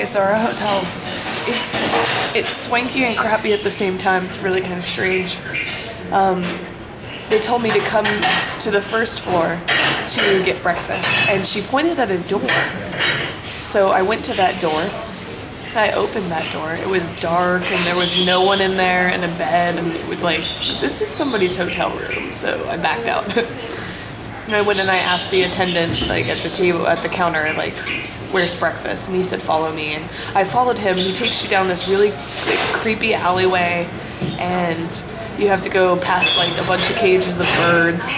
so our hotel it's swanky and crappy at the same time. It's really kind of strange. They told me to come to the first floor to get breakfast, and she pointed at a door. So I went to that door. I opened that door. It was dark and there was no one in there and a bed, and it was like, this is somebody's hotel room. So I backed out. And I went and I asked the attendant, like at the table, at the counter, like, where's breakfast? And he said, follow me. And I followed him. He takes you down this really creepy alleyway, and you have to go past like a bunch of cages of birds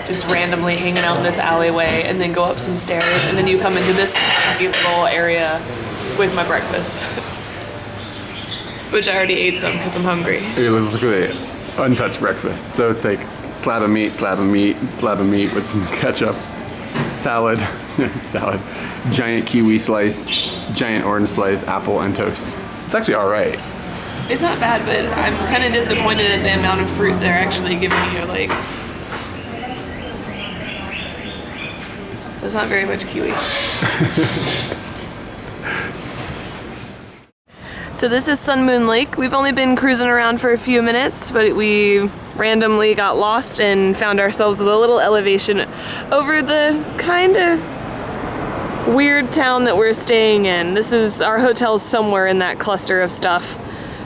just randomly hanging out in this alleyway, and then go up some stairs, and then you come into this little area with my breakfast. Which I already ate some because I'm hungry. It was literally untouched breakfast. So it's like slab of meat, slab of meat, slab of meat with some ketchup, salad, salad, giant kiwi slice, giant orange slice, apple, and toast. It's actually all right. It's not bad, but I'm kind of disappointed at the amount of fruit they're actually giving you. Like, that's not very much kiwi. So this is Sun Moon Lake. We've only been cruising around for a few minutes, but we randomly got lost and found ourselves with a little elevation over the kind of weird town that we're staying in. This is our hotel's somewhere in that cluster of stuff.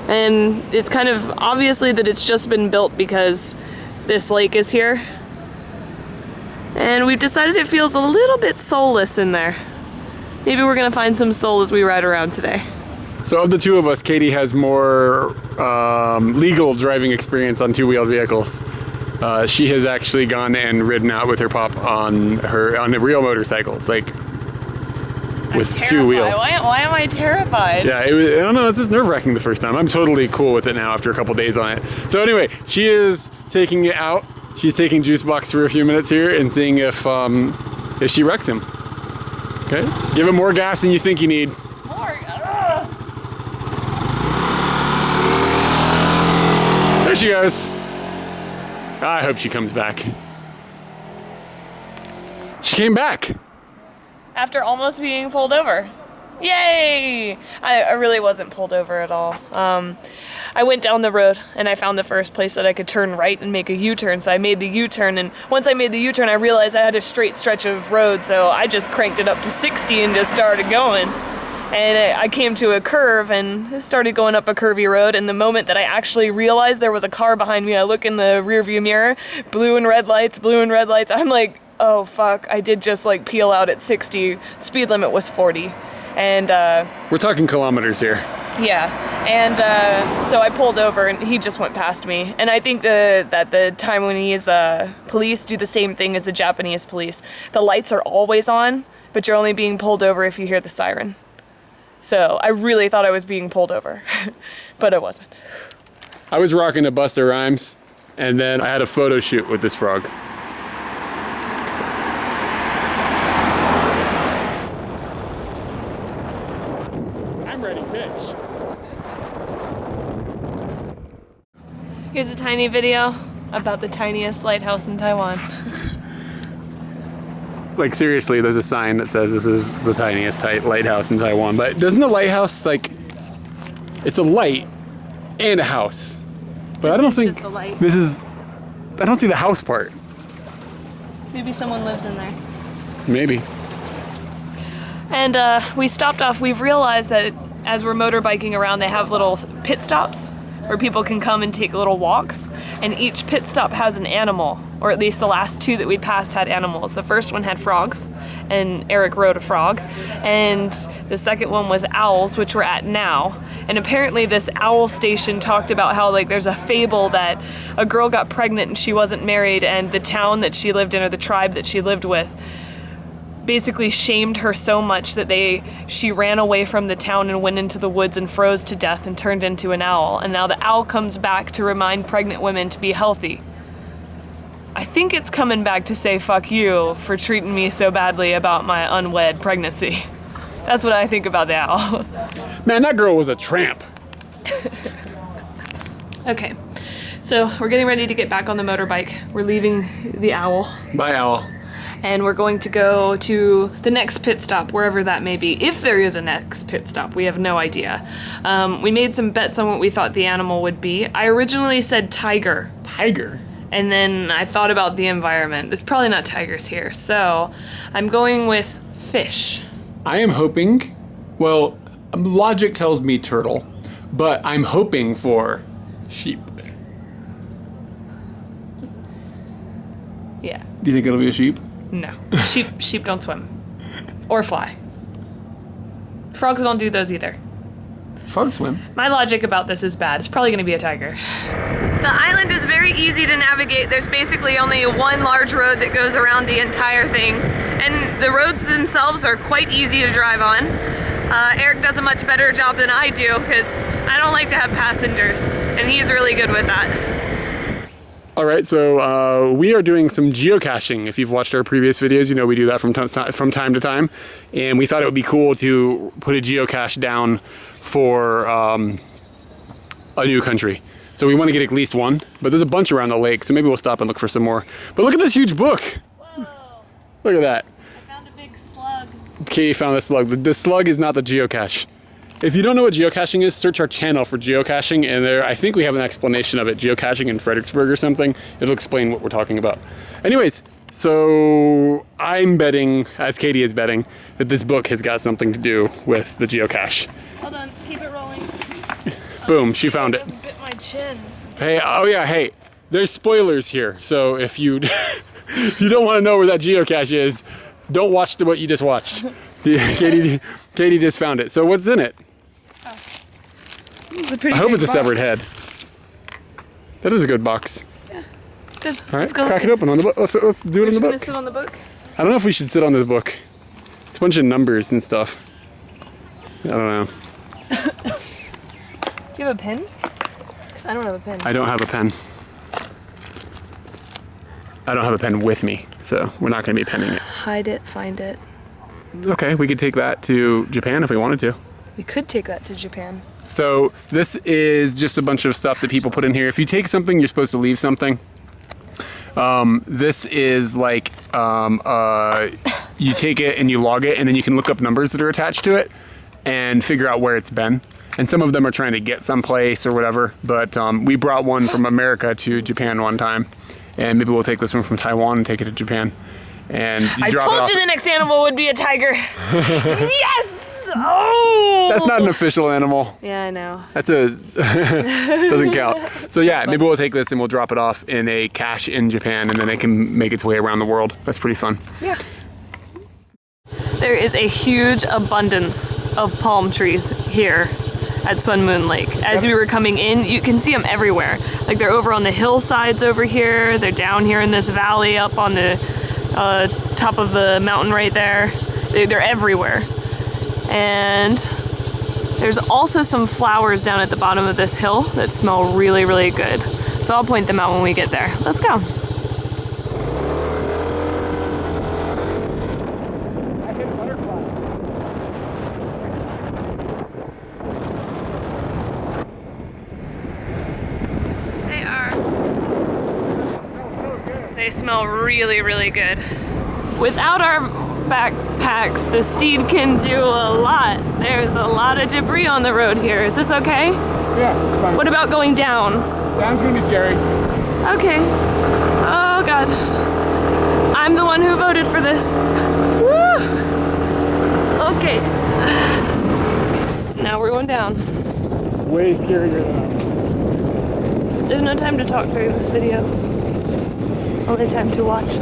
And it's kind of obviously that it's just been built because this lake is here. And we've decided it feels a little bit soulless in there. Maybe we're gonna find some soul as we ride around today. So of the two of us, Katie has more legal driving experience on two-wheeled vehicles. She has actually gone and ridden out with her pop on the real motorcycles, like with two wheels. Why am I terrified? Yeah, I don't know, it's just nerve-wracking the first time. I'm totally cool with it now after a couple days on it. So anyway, she is taking it out. She's taking Juice Box for a few minutes here and seeing if she wrecks him. Okay, give him more gas than you think you need. There she goes. I hope she comes back. She came back. After almost being pulled over. Yay! I really wasn't pulled over at all. I went down the road and I found the first place that I could turn right and make a U-turn, so I made the U-turn, and once I made the U-turn I realized I had a straight stretch of road, so I just cranked it up to 60 and just started going. And I came to a curve and started going up a curvy road, and the moment that I actually realized there was a car behind me, I look in the rearview mirror, blue and red lights, I'm like, oh fuck, I did just like peel out at 60, speed limit was 40. And we're talking kilometers here. Yeah, and so I pulled over and he just went past me. And I think that the Taiwanese police do the same thing as the Japanese police. The lights are always on, but you're only being pulled over if you hear the siren. So I really thought I was being pulled over, but I wasn't. I was rocking a Busta Rhymes, and then I had a photo shoot with this frog. I'm ready, bitch. Here's a tiny video about the tiniest lighthouse in Taiwan. Like seriously, there's a sign that says this is the tiniest lighthouse in Taiwan, but doesn't the lighthouse, like, it's a light and a house, but I don't think just a light. This is, I don't see the house part. Maybe someone lives in there. Maybe. And we stopped off. We've realized that as we're motorbiking around, they have little pit stops where people can come and take little walks, and each pit stop has an animal, or at least the last two that we passed had animals. The first one had frogs, and Eric rode a frog, and the second one was owls, which we're at now. And apparently this owl station talked about how, like, there's a fable that a girl got pregnant and she wasn't married, and the town that she lived in, or the tribe that she lived with, basically shamed her so much that she ran away from the town and went into the woods and froze to death and turned into an owl. And now the owl comes back to remind pregnant women to be healthy. I think it's coming back to say fuck you for treating me so badly about my unwed pregnancy. That's what I think about the owl. Man, that girl was a tramp. Okay, so we're getting ready to get back on the motorbike. We're leaving the owl. Bye, owl. and we're going to go to the next pit stop, wherever that may be. If there is a next pit stop, we have no idea. We made some bets on what we thought the animal would be. I originally said tiger. Tiger? And then I thought about the environment. There's probably not tigers here, so I'm going with fish. I am hoping, well, logic tells me turtle, but I'm hoping for sheep. Yeah. Do you think it'll be a sheep? No. Sheep don't swim. Or fly. Frogs don't do those either. Frogs swim. My logic about this is bad. It's probably going to be a tiger. The island is very easy to navigate. There's basically only one large road that goes around the entire thing. And the roads themselves are quite easy to drive on. Eric does a much better job than I do because I don't like to have passengers. And he's really good with that. All right, so we are doing some geocaching. If you've watched our previous videos, you know we do that from time to time. And we thought it would be cool to put a geocache down for a new country. So we want to get at least one, but there's a bunch around the lake, so maybe we'll stop and look for some more. But look at this huge book. Whoa. Look at that. I found a big slug. Katie found the slug. The slug is not the geocache. If you don't know what geocaching is, search our channel for geocaching, and there, I think we have an explanation of it, geocaching in Fredericksburg or something. It'll explain what we're talking about. Anyways, so I'm betting, as Katie is betting, that this book has got something to do with the geocache. Hold on, keep it rolling. Boom, she found it. Just bit my chin. Hey, oh yeah, hey, there's spoilers here, so if you if you don't want to know where that geocache is, don't watch what you just watched. Katie just found it. So what's in it? It's a pretty I hope big it's a box. severed head. That is a good box. Yeah, it's good. All right, Let's go. crack it open on the book. Let's do it on the Gonna book. sit on the book. I don't know if we should sit on this book. It's a bunch of numbers and stuff. I don't know. Do you have a pen? Because I don't have a pen. I don't have a pen. I don't have a pen with me, so we're not going to be penning it. Hide it, find it. Okay, we could take that to Japan if we wanted to. We could take that to Japan. So this is just a bunch of stuff that people put in here. If you take something, you're supposed to leave something. This is like, you take it and you log it, and then you can look up numbers that are attached to it and figure out where it's been. And some of them are trying to get someplace or whatever, but we brought one from America to Japan one time, and maybe we'll take this one from Taiwan and take it to Japan. And you I drop it told off. you the next animal would be a tiger. Yes! Oh! That's not an official animal. Yeah, I know. That's a doesn't count. So yeah, maybe we'll take this and we'll drop it off in a cache in Japan, and then it can make its way around the world. That's pretty fun. Yeah. There is a huge abundance of palm trees here at Sun Moon Lake. As we were coming in, you can see them everywhere. Like they're over on the hillsides over here. They're down here in this valley up on the top of the mountain right there. They're everywhere. And there's also some flowers down at the bottom of this hill that smell really, really good. So I'll point them out when we get there. Let's go. They are. They smell really, really good. Without our backpacks, the steed can do a lot. There's a lot of debris on the road here. Is this okay? Yeah, it's fine. What about going down? Down's gonna be scary. Okay. Oh God. I'm the one who voted for this. Woo! Okay. Now we're going down. Way scarier than There's no time to talk during this video. Only time to watch.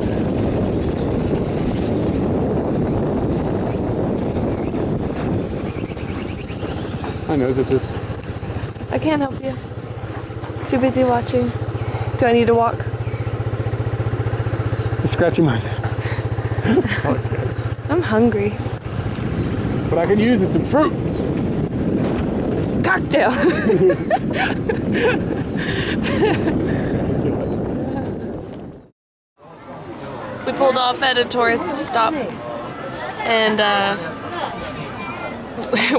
I know, it's just... I can't help you. Too busy watching. Do I need to walk? It's scratching my nose. I'm hungry. What I could use is some fruit. Cocktail. We pulled off at a tourist stop, and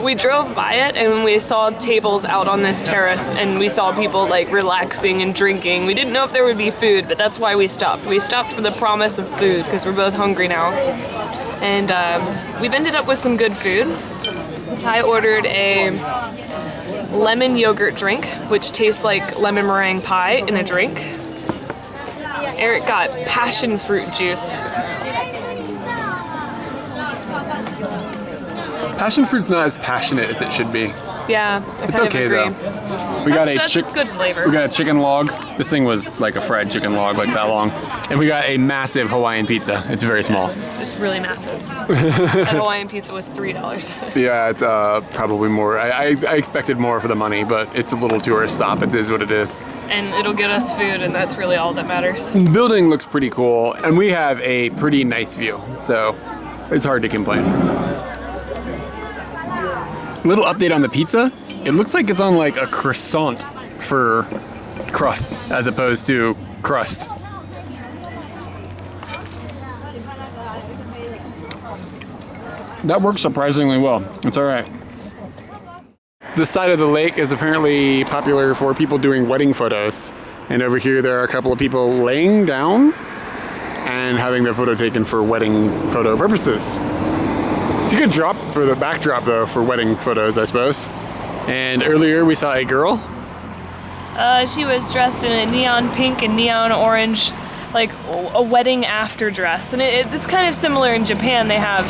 we drove by it and we saw tables out on this terrace and we saw people like relaxing and drinking. We didn't know if there would be food, but that's why we stopped. We stopped for the promise of food because we're both hungry now. And we've ended up with some good food. I ordered a lemon yogurt drink, which tastes like lemon meringue pie in a drink. Eric got passion fruit juice. Passion fruit's not as passionate as it should be. Yeah, It's okay though. We got That's good flavor. We got a chicken log. This thing was like a fried chicken log, like that long. And we got a massive Hawaiian pizza. It's very small. It's really massive. That Hawaiian pizza was $3. Yeah, it's probably more. I expected more for the money, but it's a little tourist stop. It is what it is. And it'll get us food, and that's really all that matters. The building looks pretty cool, and we have a pretty nice view, so it's hard to complain. Little update on the pizza. It looks like it's on like a croissant for crust as opposed to crust. That works surprisingly well. It's all right. This side of the lake is apparently popular for people doing wedding photos. And over here there are a couple of people laying down and having their photo taken for wedding photo purposes. It's a good drop for the backdrop though for wedding photos, I suppose. And earlier we saw a girl. She was dressed in a neon pink and neon orange, like a wedding after dress. And it's kind of similar in Japan. They have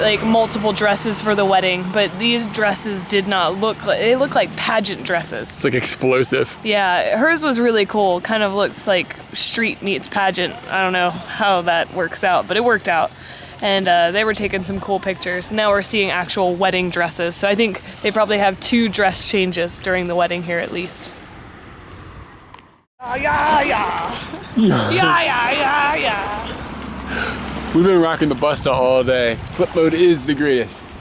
like multiple dresses for the wedding, but these dresses did not look like, they look like pageant dresses. It's like explosive. Yeah, hers was really cool. Kind of looks like street meets pageant. I don't know how that works out, but it worked out. And they were taking some cool pictures. Now we're seeing actual wedding dresses. So I think they probably have 2 dress changes during the wedding here at least. Yeah. We've been rocking the Busta all day. Flip mode is the greatest.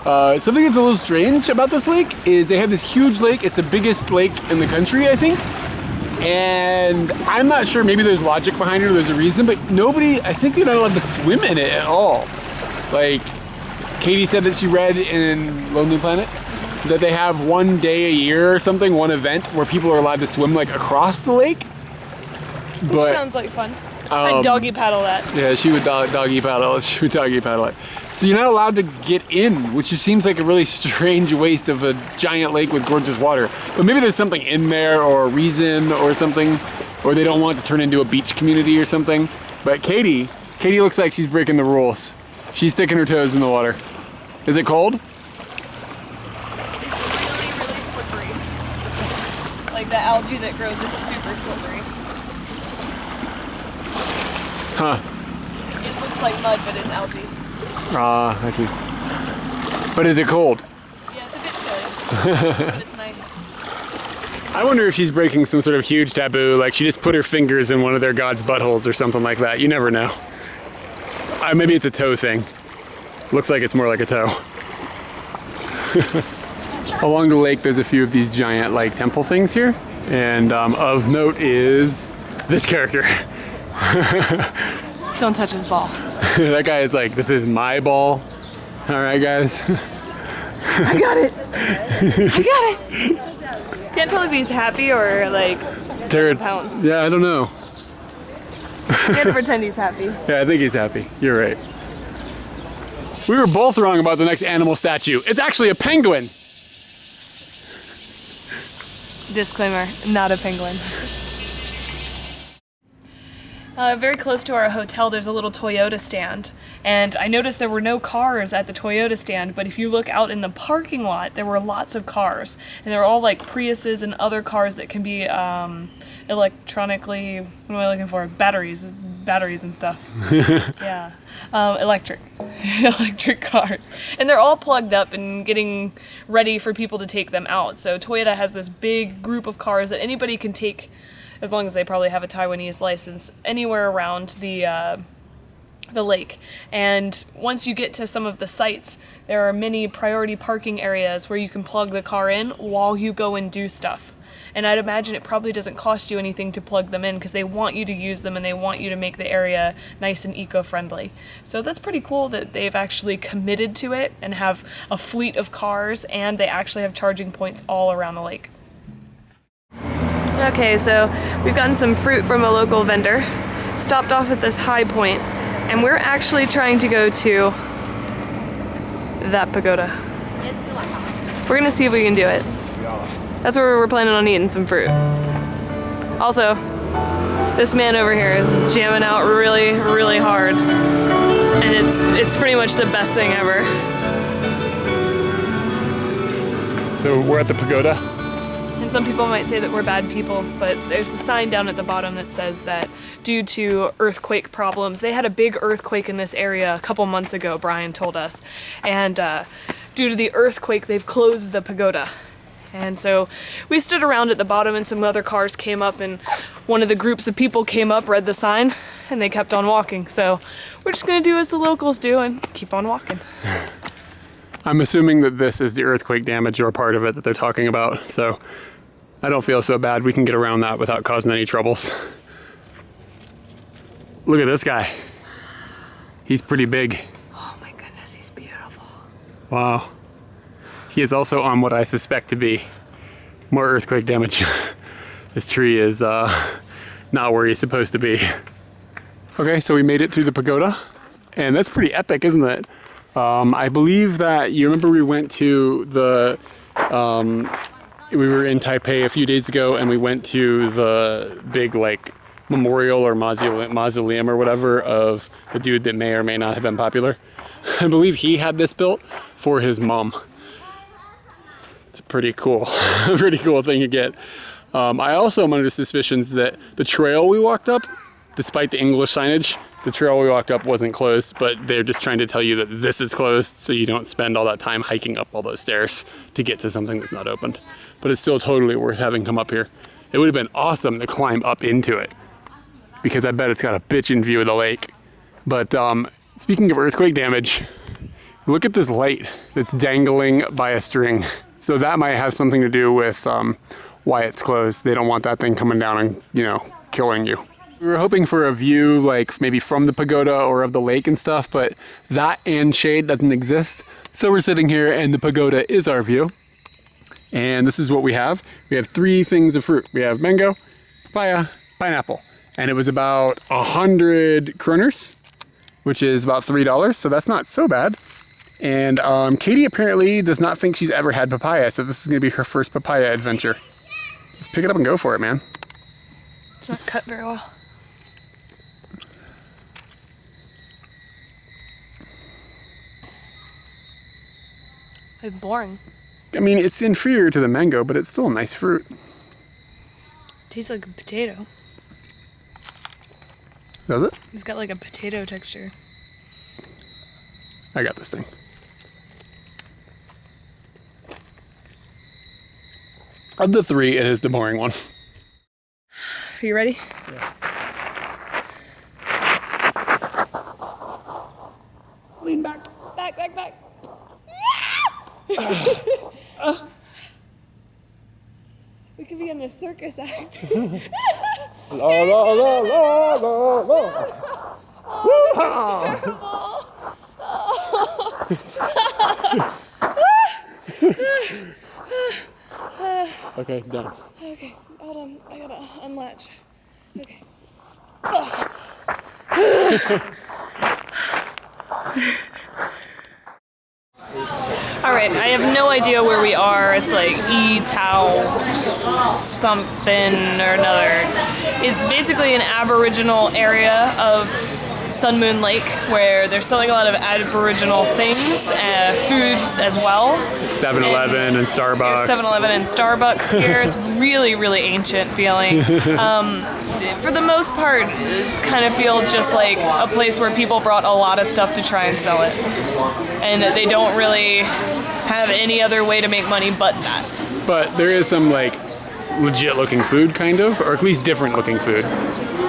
Something that's a little strange about this lake is they have this huge lake. It's the biggest lake in the country, I think. And I'm not sure, maybe there's logic behind it or there's a reason, but nobody, I think they're not allowed to swim in it at all. Like, Katie said that she read in Lonely Planet that they have one day a year or something, one event where people are allowed to swim like across the lake. Which sounds like fun. I'd doggy paddle that. Yeah, she would doggy paddle it. She would doggy paddle it. So you're not allowed to get in, which just seems like a really strange waste of a giant lake with gorgeous water. But maybe there's something in there or a reason or something, or they don't want it to turn into a beach community or something. But Katie looks like she's breaking the rules. She's sticking her toes in the water. Is it cold? It's really, really slippery. Like the algae that grows is super slippery. Huh. It looks like mud, but it's algae. Ah, I see. But is it cold? Yeah, it's a bit chilly, but it's nice. I wonder if she's breaking some sort of huge taboo, like she just put her fingers in one of their god's buttholes or something like that. You never know. Maybe it's a toe thing. Looks like it's more like a toe. Along the lake, there's a few of these giant like temple things here. And of note is this character. Don't touch his ball. That guy is like, this is my ball. All right, guys. I got it. I got it. Can't tell if he's happy or like pounds. Yeah, I don't know. You have to pretend he's happy. Yeah, I think he's happy. You're right. We were both wrong about the next animal statue. It's actually a penguin. Disclaimer, not a penguin. Very close to our hotel, there's a little Toyota stand. And I noticed there were no cars at the Toyota stand, but if you look out in the parking lot, there were lots of cars. And they were all like Priuses and other cars that can be electronically, what am I looking for? Batteries and stuff. Yeah. Electric cars. And they're all plugged up and getting ready for people to take them out. So Toyota has this big group of cars that anybody can take, as long as they probably have a Taiwanese license, anywhere around the lake. And once you get to some of the sites, there are many priority parking areas where you can plug the car in while you go and do stuff. And I'd imagine it probably doesn't cost you anything to plug them in because they want you to use them and they want you to make the area nice and eco-friendly. So that's pretty cool that they've actually committed to it and have a fleet of cars, and they actually have charging points all around the lake. Okay, so we've gotten some fruit from a local vendor, stopped off at this high point, and we're actually trying to go to that pagoda. We're gonna see if we can do it. That's where we're planning on eating some fruit. Also, this man over here is jamming out really, really hard. And it's pretty much the best thing ever. So we're at the pagoda. And some people might say that we're bad people, but there's a sign down at the bottom that says that due to earthquake problems, they had a big earthquake in this area a couple months ago, Brian told us. And due to the earthquake, they've closed the pagoda. And so we stood around at the bottom and some other cars came up, and one of the groups of people came up, read the sign, and they kept on walking. So we're just gonna do as the locals do and keep on walking. I'm assuming that this is the earthquake damage or part of it that they're talking about, so I don't feel so bad. We can get around that without causing any troubles. Look at this guy. He's pretty big. Oh my goodness, he's beautiful. Wow. He is also on what I suspect to be more earthquake damage. This tree is not where he's supposed to be. Okay, so we made it to the pagoda, and that's pretty epic, isn't it? I believe that, you remember we went to the, we were in Taipei a few days ago, and we went to the big like memorial or mausoleum or whatever of the dude that may or may not have been popular. I believe he had this built for his mom. It's pretty cool, pretty cool thing to get. I also am under the suspicions that the trail we walked up, despite the English signage, the trail we walked up wasn't closed, but they're just trying to tell you that this is closed so you don't spend all that time hiking up all those stairs to get to something that's not opened. But it's still totally worth having come up here. It would have been awesome to climb up into it because I bet it's got a bitchin' view of the lake. But speaking of earthquake damage, look at this light that's dangling by a string. So that might have something to do with why it's closed. They don't want that thing coming down and, you know, killing you. We were hoping for a view like maybe from the pagoda or of the lake and stuff, but that and shade doesn't exist. So we're sitting here and the pagoda is our view. And this is what we have. We have 3 things of fruit. We have mango, papaya, pineapple. And it was about 100 kroners, which is about $3. So that's not so bad. And Katie apparently does not think she's ever had papaya. So this is gonna be her first papaya adventure. Let's pick it up and go for it, man. It's not cut very well. It's boring. I mean, it's inferior to the mango, but it's still a nice fruit. Tastes like a potato. Does it? It's got like a potato texture. I got this thing. Of the 3, it is the boring one. Are you ready? Yeah. Lean back. Back, back, back. We could be in a circus act. La la la la la la. Oh, Okay, done. okay, hold on. I gotta unlatch. Okay. Alright, I have no idea where we are. It's like Tao something or another. It's basically an Aboriginal area of Sun Moon Lake where they're selling a lot of Aboriginal things, foods as well. 7-Eleven and Starbucks. 7-Eleven and Starbucks here. It's really, really ancient feeling. For the most part, it kind of feels just like a place where people brought a lot of stuff to try and sell it. And they don't really have any other way to make money but that. But there is some like legit looking food kind of, or at least different looking food.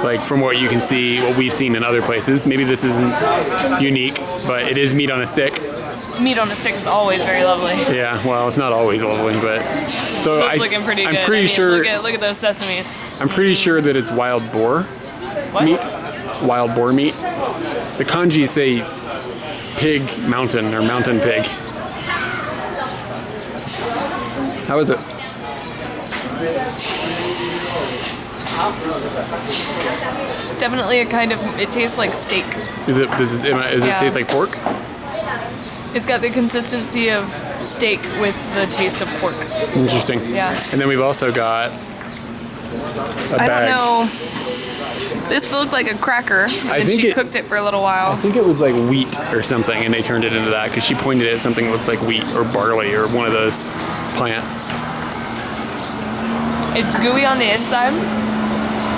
Like from what you can see, what we've seen in other places. Maybe this isn't unique, but it is meat on a stick. meat on a stick is always very lovely. Yeah, well, it's not always lovely, but so It's looking pretty good. I'm pretty sure. Look at those sesames. I'm pretty sure that it's wild boar What? meat. Wild boar meat. The kanji say pig mountain or mountain pig. How is it? It's definitely a kind of. It tastes like steak. Does it Yeah. taste like pork? It's got the consistency of steak with the taste of pork. Interesting. Yeah. And then we've also got a I bag. don't know. This looked like a cracker, and think she it- cooked it for a little I while. think it was like wheat or something, and they turned it into that because she pointed at something that looks like wheat or barley or one of those plants. It's gooey on the inside,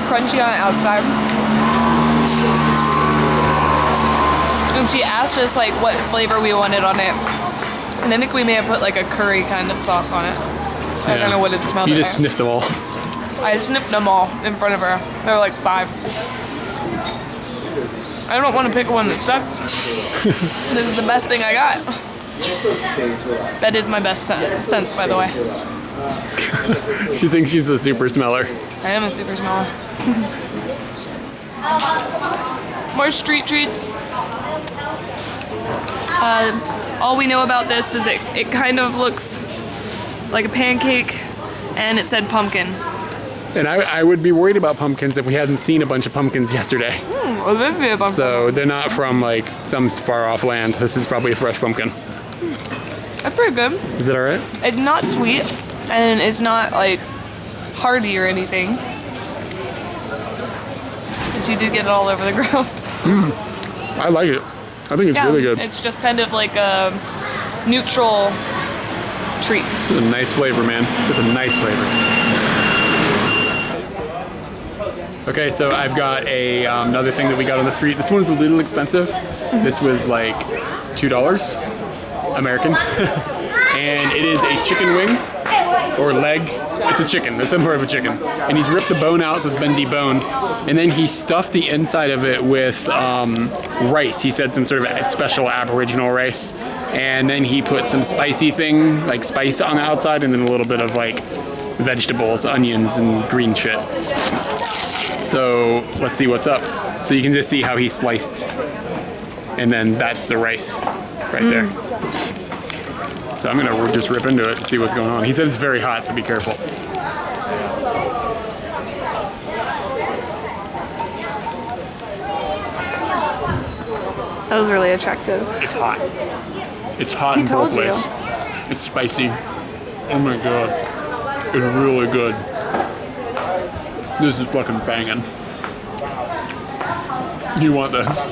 crunchy on the outside. And she asked us like what flavor we wanted on it. And I think we may have put like a curry kind of sauce on it. I don't know what it smelled You like. just sniffed them all. I sniffed them all in front of her. There were like 5. I don't want to pick one that sucks. This is the best thing I got. That is my best sense, by the way. She thinks she's a super smeller. I am a super smeller. More street treats. All we know about this is it kind of looks like a pancake, and it said pumpkin. And I would be worried about pumpkins if we hadn't seen a bunch of pumpkins yesterday. Well, this is a pumpkin. So they're not from like some far off land. This is probably a fresh pumpkin. That's pretty good. Is it all right? It's not sweet, and it's not like hearty or anything. But you did get it all over the ground. I like it. I think it's really good. It's just kind of like a neutral treat. It's a nice flavor, man. It's a nice flavor. Okay, so I've got another thing that we got on the street. This one's a little expensive. This was like $2 American. And it is a chicken wing or leg. It's a chicken. It's some part of a chicken. And he's ripped the bone out, so it's been deboned. And then he stuffed the inside of it with rice. He said some sort of special Aboriginal rice. And then he put some spicy thing, like spice on the outside, and then a little bit of like vegetables, onions, and green shit. So let's see what's up. So you can just see how he sliced. And then that's the rice right there. So I'm gonna just rip into it and see what's going on. He said it's very hot, so be careful. That was really attractive. It's hot. It's hot He in both told you. ways. It's spicy. Oh my god. It's really good. This is fucking banging. You want this?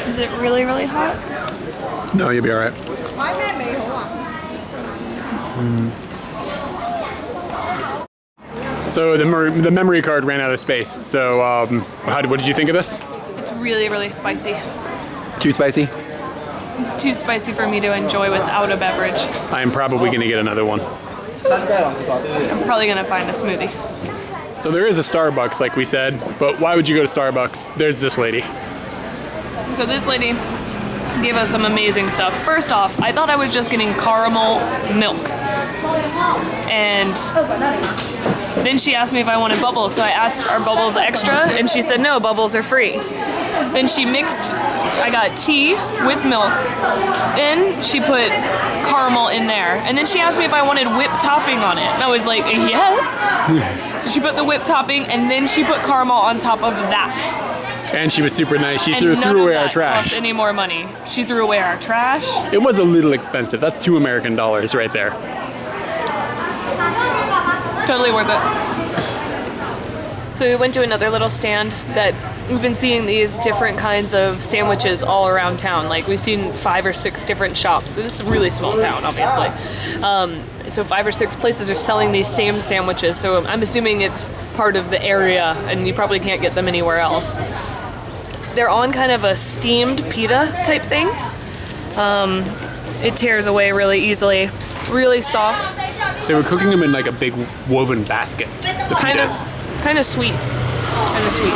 Is it really, really hot? No, you'll be alright. So the memory card ran out of space. So what did you think of this? It's really, really spicy. Too spicy? It's too spicy for me to enjoy without a beverage. I am probably going to get another one. I'm probably gonna find a smoothie. So there is a Starbucks, like we said, but why would you go to Starbucks? There's this lady. So this lady gave us some amazing stuff. First off, I thought I was just getting caramel milk. And then she asked me if I wanted bubbles, so I asked, are bubbles extra? And she said, no, bubbles are free. Then she mixed, I got tea with milk, then she put caramel in there. And then she asked me if I wanted whipped topping on it. And I was like, yes. So she put the whipped topping, and then she put caramel on top of that. And she was super nice. She And threw none away of our that trash. cost any more money. She threw away our trash. It was a little expensive. That's $2 American right there. Totally worth it. So we went to another little stand that we've been seeing these different kinds of sandwiches all around town. Like we've seen 5 or 6 different shops. It's a really small town, obviously. So 5 or 6 places are selling these same sandwiches. So I'm assuming it's part of the area and you probably can't get them anywhere else. They're on kind of a steamed pita type thing. It tears away really easily, really soft. They were cooking them in like a big woven basket. The pitas. Kind of sweet. Kind of sweet.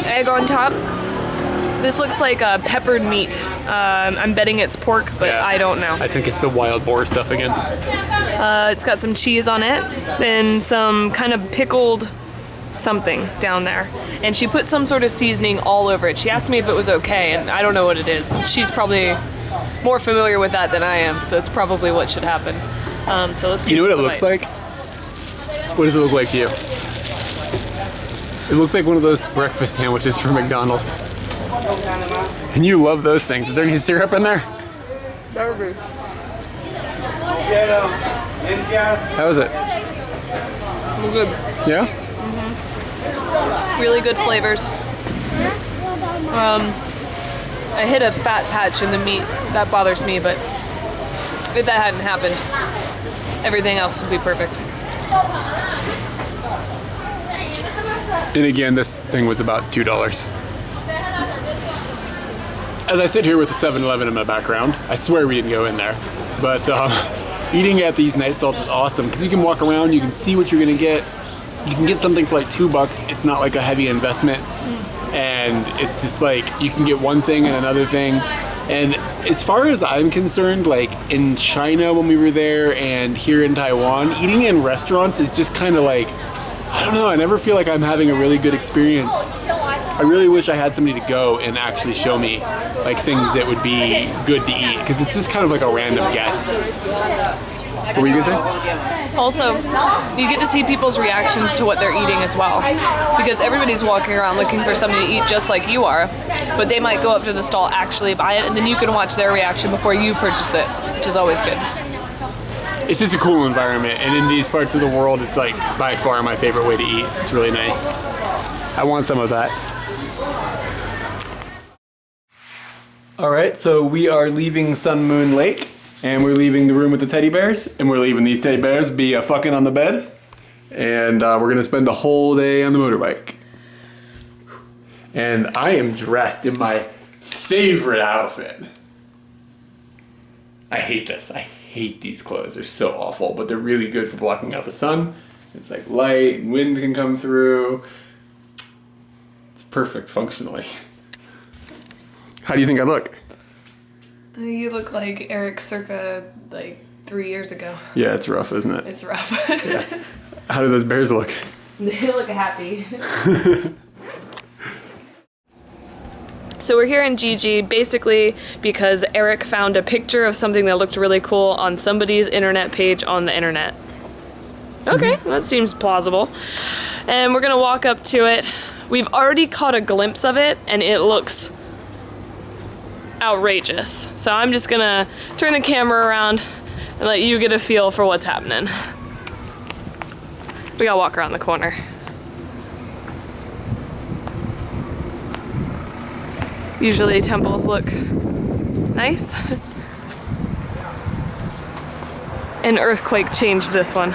Egg on top. This looks like a peppered meat. I'm betting it's pork, but Yeah. I don't know. I think it's the wild boar stuff again. It's got some cheese on it, and some kind of pickled something down there. And she put some sort of seasoning all over it. She asked me if it was okay, and I don't know what it is. She's probably more familiar with that than I am, so it's probably what should happen. So let's. You know what it looks like? What does it look like to you? It looks like one of those breakfast sandwiches from McDonald's. And you love those things. Is there any syrup in there? How is it? Good. Yeah? Really good flavors. I hit a fat patch in the meat. That bothers me, but if that hadn't happened, everything else would be perfect. And again, this thing was about $2. As I sit here with the 7-Eleven in my background, I swear we didn't go in there, but eating at these night stalls is awesome because you can walk around, you can see what you're gonna get. You can get something for like $2. It's not like a heavy investment, and it's just like you can get one thing and another thing. And as far as I'm concerned, like in China when we were there and here in Taiwan, eating in restaurants is just kind of like, I don't know, I never feel like I'm having a really good experience. I really wish I had somebody to go and actually show me like things that would be good to eat, because it's just kind of like a random guess. What were you gonna say? Also, you get to see people's reactions to what they're eating as well, because everybody's walking around looking for something to eat just like you are, but they might go up to the stall, actually buy it, and then you can watch their reaction before you purchase it, which is always good. It's just a cool environment, and in these parts of the world, it's like by far my favorite way to eat. It's really nice. I want some of that. All right, so we are leaving Sun Moon Lake, and we're leaving the room with the teddy bears, and we're leaving these teddy bears be fucking on the bed, and we're gonna spend the whole day on the motorbike. And I am dressed in my favorite outfit. I hate this. I hate these clothes. They're so awful, but they're really good for blocking out the sun. It's like light and wind can come through. It's perfect functionally. How do you think I look? You look like Eric circa like 3 years ago. Yeah, it's rough, isn't it? It's rough. Yeah. How do those bears look? They look happy. So we're here in Gigi basically because Eric found a picture of something that looked really cool on somebody's internet page on the internet. Okay, that seems plausible. And we're gonna walk up to it. We've already caught a glimpse of it and it looks outrageous. So I'm just gonna turn the camera around and let you get a feel for what's happening. We gotta walk around the corner. Usually temples look nice. An earthquake changed this one.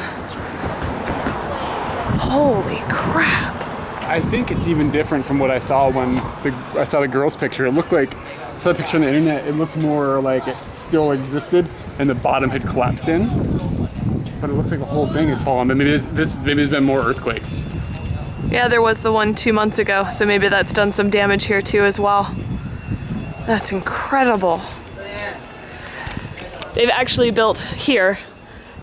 Holy crap. I think it's even different from what I saw when I saw the girl's picture. It looked like, I saw the picture on the internet, it looked more like it still existed and the bottom had collapsed in. But it looks like the whole thing has fallen. But maybe there's been more earthquakes. Yeah, there was the one 2 months ago, so maybe that's done some damage here too as well. That's incredible. They've actually built here.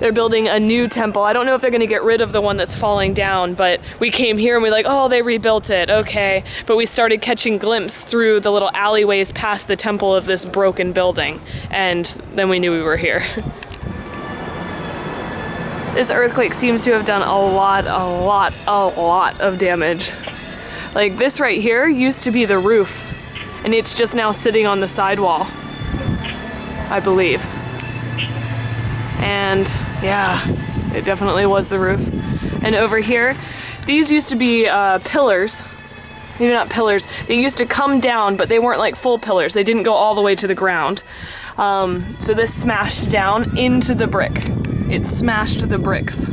They're building a new temple. I don't know if they're gonna get rid of the one that's falling down, but we came here and we're like, oh, they rebuilt it, okay. But we started catching glimpses through the little alleyways past the temple of this broken building, and then we knew we were here. This earthquake seems to have done a lot of damage. Like this right here used to be the roof, and it's just now sitting on the sidewall, I believe. And yeah, it definitely was the roof. And over here, these used to be pillars. Maybe not pillars. They used to come down, but they weren't like full pillars. They didn't go all the way to the ground. So this smashed down into the brick. It smashed the bricks.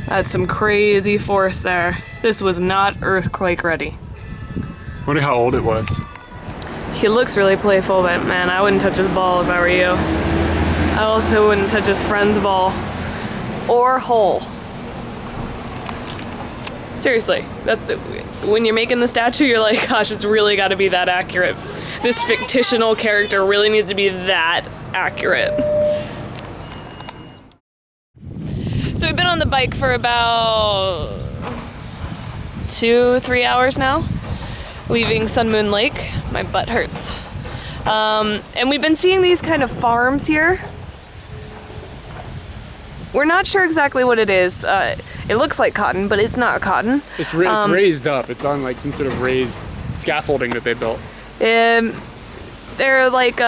That's some crazy force there. This was not earthquake ready. I wonder how old it was. He looks really playful, but man, I wouldn't touch his ball if I were you. I also wouldn't touch his friend's ball or hole. Seriously, when you're making the statue, you're like, gosh, it's really got to be that accurate. This fictional character really needs to be that accurate. So we've been on the bike for about 2-3 hours now, leaving Sun Moon Lake. My butt hurts. And we've been seeing these kind of farms here. We're not sure exactly what it is. It looks like cotton, but it's not cotton. It's raised up. It's on like some sort of raised scaffolding that they built. They're like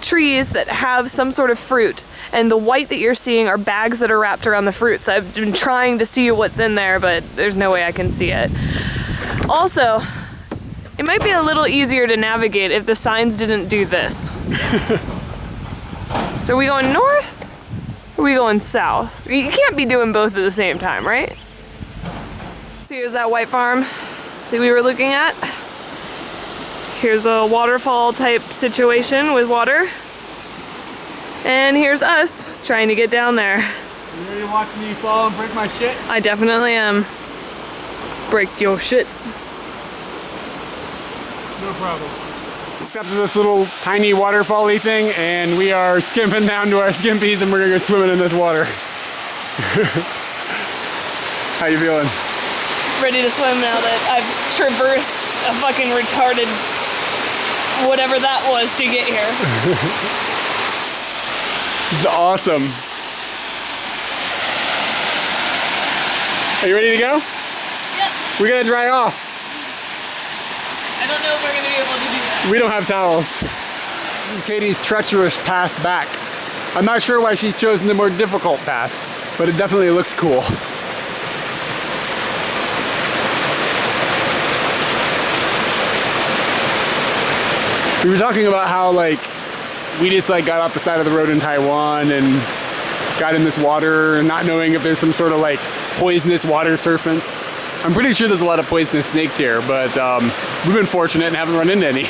trees that have some sort of fruit, and the white that you're seeing are bags that are wrapped around the fruits. I've been trying to see what's in there, but there's no way I can see it. Also, it might be a little easier to navigate if the signs didn't do this. So are we going north? Or are we going south? You can't be doing both at the same time, right? So here's that white farm that we were looking at. Here's a waterfall type situation with water. And here's us trying to get down there. You ready to watch me fall and break my shit? I definitely am. Break your shit. No problem. Up to this little tiny waterfall-y thing, and we are skimping down to our skimpies, and we're gonna go swimming in this water. How you feeling? Ready to swim now that I've traversed a fucking retarded whatever that was to get here. This is awesome. Are you ready to go? Yep. We gotta dry off. I don't know if we're gonna be able to do that. We don't have towels. This is Katie's treacherous path back. I'm not sure why she's chosen the more difficult path, but it definitely looks cool. We were talking about how like we just like got off the side of the road in Taiwan and got in this water, not knowing if there's some sort of like poisonous water serpents. I'm pretty sure there's a lot of poisonous snakes here, but we've been fortunate and haven't run into any.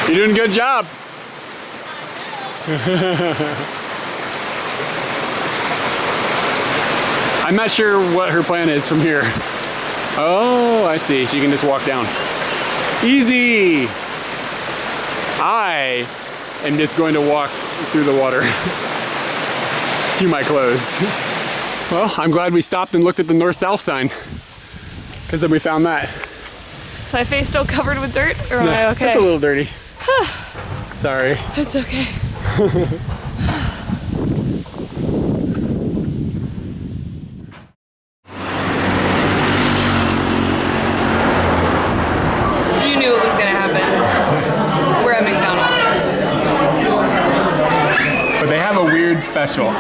You're doing a good job. I'm not sure what her plan is from here. Oh, I see. She can just walk down. Easy! I am just going to walk through the water to my clothes. Well, I'm glad we stopped and looked at the north-south sign, because then we found that. Is my face still covered with dirt, or am I okay? It's a little dirty. Sorry. It's okay. You knew it was gonna happen. We're at McDonald's. But they have a weird special.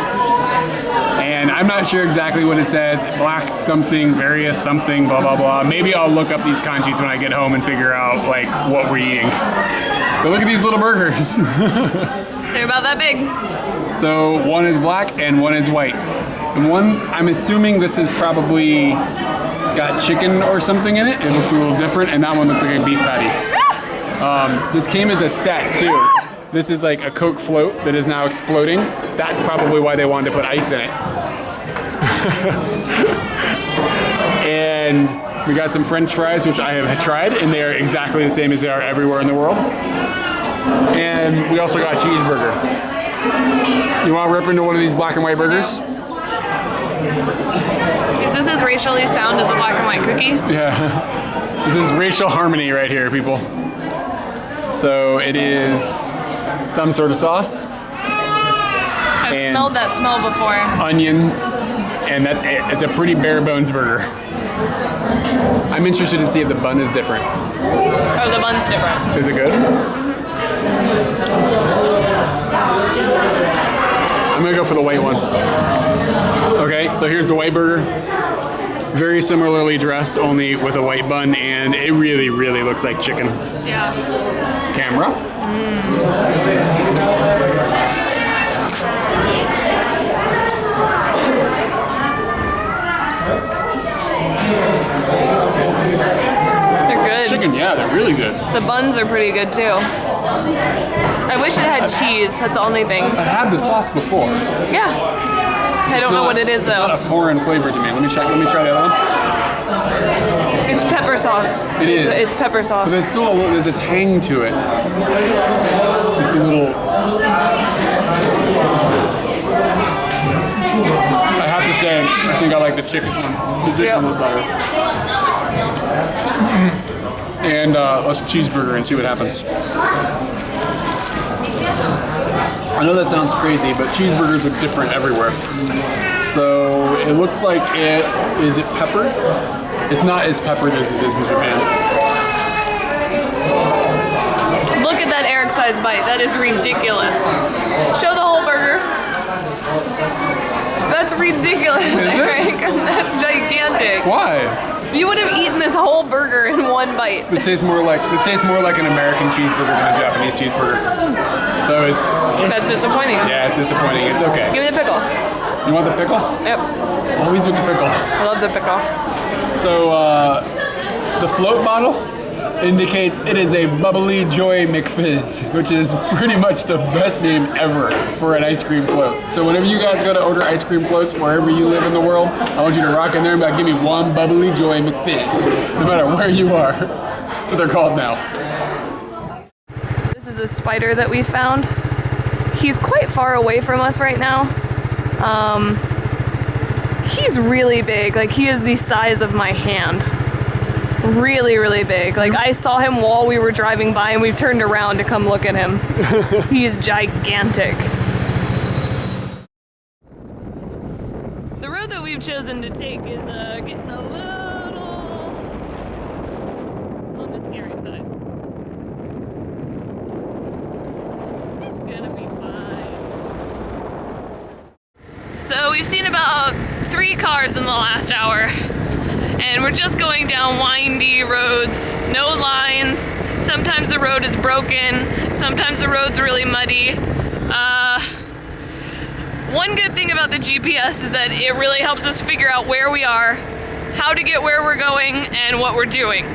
And I'm not sure exactly what it says. Black something, various something, blah, blah, blah. Maybe I'll look up these kanjis when I get home and figure out like what we're eating. But look at these little burgers. They're about that big. So one is black and one is white. And one, I'm assuming this is probably got chicken or something in it. It looks a little different. And that one looks like a beef patty. This came as a set too. This is like a Coke float that is now exploding. That's probably why they wanted to put ice in it. And we got some French fries, which I have tried, and they are exactly the same as they are everywhere in the world. And we also got a cheeseburger. You want to rip into one of these black and white burgers? Is this as racially sound as a black and white cookie? Yeah. This is racial harmony right here, people. So it is some sort of sauce. I've smelled that smell before. Onions, and that's it. It's a pretty bare bones burger. I'm interested to see if the bun is different. Oh, the bun's different. Is it good? I'm gonna go for the white one. Okay, so here's the white burger. Very similarly dressed, only with a white bun, and it really, really looks like chicken. Yeah. Camera. They're good. Chicken, yeah, they're really good. The buns are pretty good too. I wish it had cheese. That's the only thing. I had the sauce before. Yeah. I don't know what it is though. It's not a foreign flavor to me. Let me try the other one. It's pepper sauce. It's pepper sauce. But there's still there's a tang to it. It's a little. I have to say, I think I like the chicken one. The chicken was better. And let's cheeseburger and see what happens. I know that sounds crazy, but cheeseburgers are different everywhere. So it looks like is it peppered? It's not as peppered as it is in Japan. Look at that Eric-sized bite. That is ridiculous. Show the whole burger. That's ridiculous, Eric. That's gigantic. Why? You would have eaten this whole burger in one bite. This tastes more like an American cheeseburger than a Japanese cheeseburger. So That's disappointing. Yeah, it's disappointing. It's okay. Give me the pickle. You want the pickle? Yep. Always with the pickle. I love the pickle. So the float bottle indicates it is a Bubbly Joy McFizz, which is pretty much the best name ever for an ice cream float. So whenever you guys go to order ice cream floats wherever you live in the world, I want you to rock in there and be like, give me one Bubbly Joy McFizz, no matter where you are. That's what they're called now. This is a spider that we found. He's quite far away from us right now. He's really big. Like, he is the size of my hand. Really, really big. Like, I saw him while we were driving by and we turned around to come look at him. He is gigantic. The road that we've chosen to take is getting a little on the scary side. It's gonna be fine. So we've seen about 3 cars in the last hour. And we're just going down windy roads, no lines. Sometimes the road is broken, sometimes the road's really muddy. One good thing about the GPS is that it really helps us figure out where we are, how to get where we're going, and what we're doing.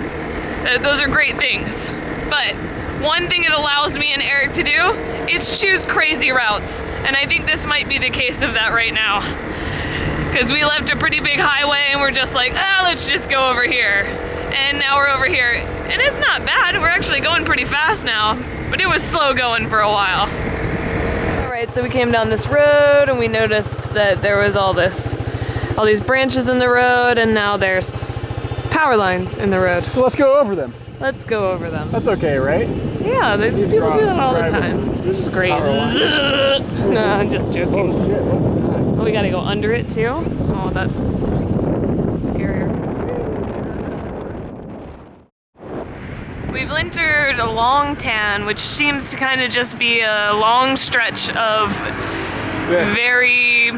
Those are great things. But one thing it allows me and Eric to do is choose crazy routes. And I think this might be the case of that right now. Because we left a pretty big highway and we're just like, let's just go over here. And now we're over here. And it's not bad, we're actually going pretty fast now, but it was slow going for a while. All right, so we came down this road and we noticed that there was all these branches in the road, and now there's power lines in the road. So let's go over them. Let's go over them. That's okay, right? Yeah, people do that all the time. This is great. No, I'm just joking. Oh shit. Oh, we gotta go under it too? Oh, that's scarier. We've entered a long tan, which seems to kind of just be a long stretch of very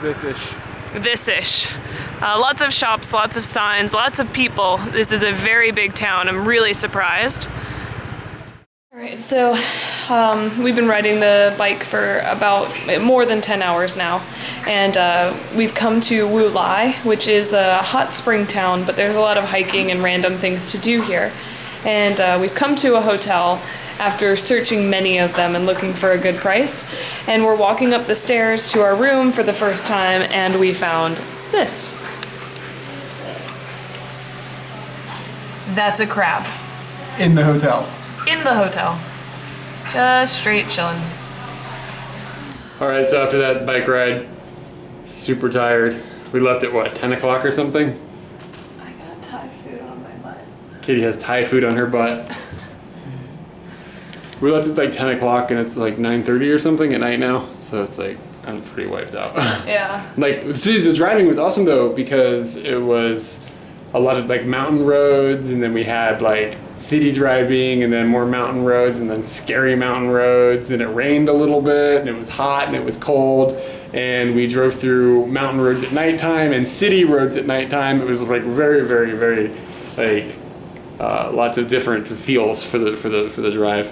this-ish. Lots of shops, lots of signs, lots of people. This is a very big town. I'm really surprised. All right, so we've been riding the bike for about more than 10 hours now, and we've come to Wulai, which is a hot spring town, but there's a lot of hiking and random things to do here. And we've come to a hotel after searching many of them and looking for a good price, and we're walking up the stairs to our room for the first time, and we found this. That's a crab. In the hotel. In the hotel. Just straight chilling. All right, so after that bike ride, super tired. We left at what, 10 o'clock or something? I got Thai food on my butt. Katie has Thai food on her butt. We left at like 10 o'clock and it's like 9:30 or something at night now. So it's like, I'm pretty wiped out. Yeah. Like, the driving was awesome though, because it was a lot of like mountain roads, and then we had like city driving, and then more mountain roads, and then scary mountain roads, and it rained a little bit, and it was hot, and it was cold, and we drove through mountain roads at nighttime and city roads at nighttime. It was like very, very, very like lots of different feels for the drive.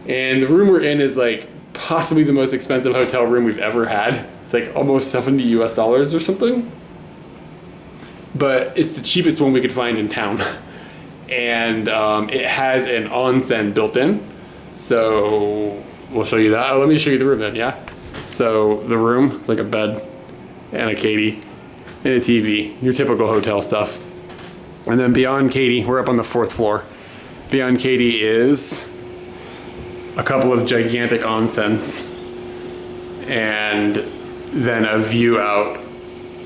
And the room we're in is like possibly the most expensive hotel room we've ever had. It's like almost $70 US or something. But it's the cheapest one we could find in town. And it has an onsen built in. So we'll show you that. Oh, let me show you the room then, yeah? So the room, it's like a bed. and a kyde and a TV, your typical hotel stuff. And then beyond kyde, we're up on the 4th floor. Beyond kyde is a couple of gigantic onsens and then a view out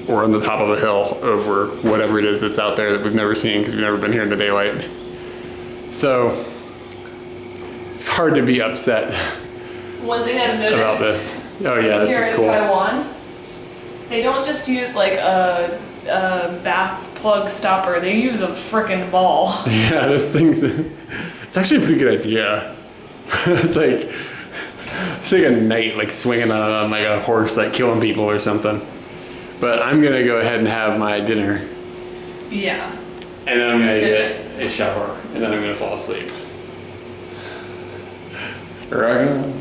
or on the top of a hill over whatever it is that's out there that we've never seen because we've never been here in the daylight. So it's hard to be upset One thing I've noticed about this. Oh yeah, this here is in cool. Taiwan, they don't just use like a bath plug stopper, they use a frickin' ball. Yeah, this thing's, it's actually a pretty good idea. It's like a knight like swinging on like a horse, like killing people or something. But I'm gonna go ahead and have my dinner. Yeah. And then I'm gonna get a shower, and then I'm gonna fall asleep. Rockin'.